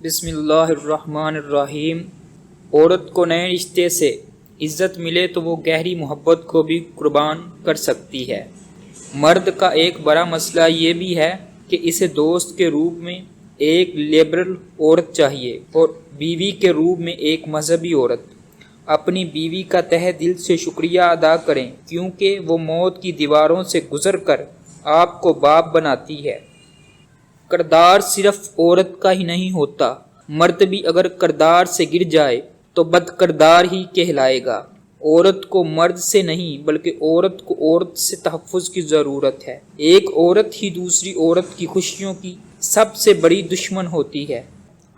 بسم اللہ الرحمن الرحیم۔ عورت کو نئے رشتے سے عزت ملے تو وہ گہری محبت کو بھی قربان کر سکتی ہے۔ مرد کا ایک بڑا مسئلہ یہ بھی ہے کہ اسے دوست کے روپ میں ایک لبرل عورت چاہیے اور بیوی کے روپ میں ایک مذہبی عورت۔ اپنی بیوی کا تہہ دل سے شکریہ ادا کریں کیونکہ وہ موت کی دیواروں سے گزر کر آپ کو باپ بناتی ہے۔ کردار صرف عورت کا ہی نہیں ہوتا، مرد بھی اگر کردار سے گر جائے تو بد کردار ہی کہلائے گا۔ عورت کو مرد سے نہیں بلکہ عورت کو عورت سے تحفظ کی ضرورت ہے۔ ایک عورت ہی دوسری عورت کی خوشیوں کی سب سے بڑی دشمن ہوتی ہے۔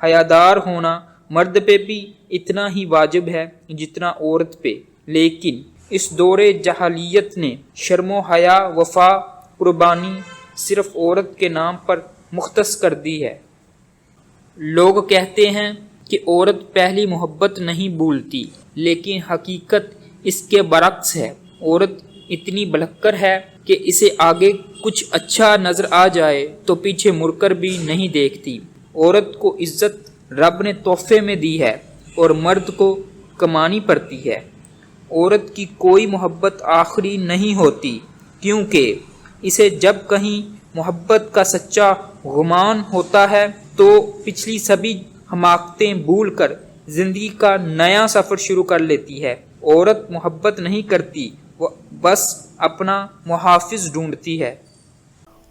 حیادار ہونا مرد پہ بھی اتنا ہی واجب ہے جتنا عورت پہ، لیکن اس دور جاہلیت نے شرم و حیا، وفا، قربانی صرف عورت کے نام پر مختص کر دی ہے۔ لوگ کہتے ہیں کہ عورت پہلی محبت نہیں بھولتی، لیکن حقیقت اس کے برعکس ہے۔ عورت اتنی بھلکر ہے کہ اسے آگے کچھ اچھا نظر آ جائے تو پیچھے مڑ کر بھی نہیں دیکھتی۔ عورت کو عزت رب نے تحفے میں دی ہے اور مرد کو کمانی پڑتی ہے۔ عورت کی کوئی محبت آخری نہیں ہوتی کیونکہ اسے جب کہیں محبت کا سچا گمان ہوتا ہے تو پچھلی سبھی حماقتیں بھول کر زندگی کا نیا سفر شروع کر لیتی ہے۔ عورت محبت نہیں کرتی، وہ بس اپنا محافظ ڈھونڈتی ہے۔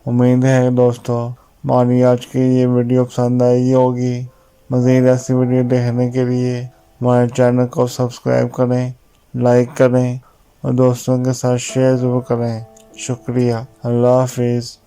امید ہے دوستو ہماری آج کی یہ ویڈیو پسند آئی ہوگی۔ مزید ایسی ویڈیو دیکھنے کے لیے ہمارے چینل کو سبسکرائب کریں، لائک کریں اور دوستوں کے ساتھ شیئر ضرور کریں۔ شکریہ۔ اللہ حافظ۔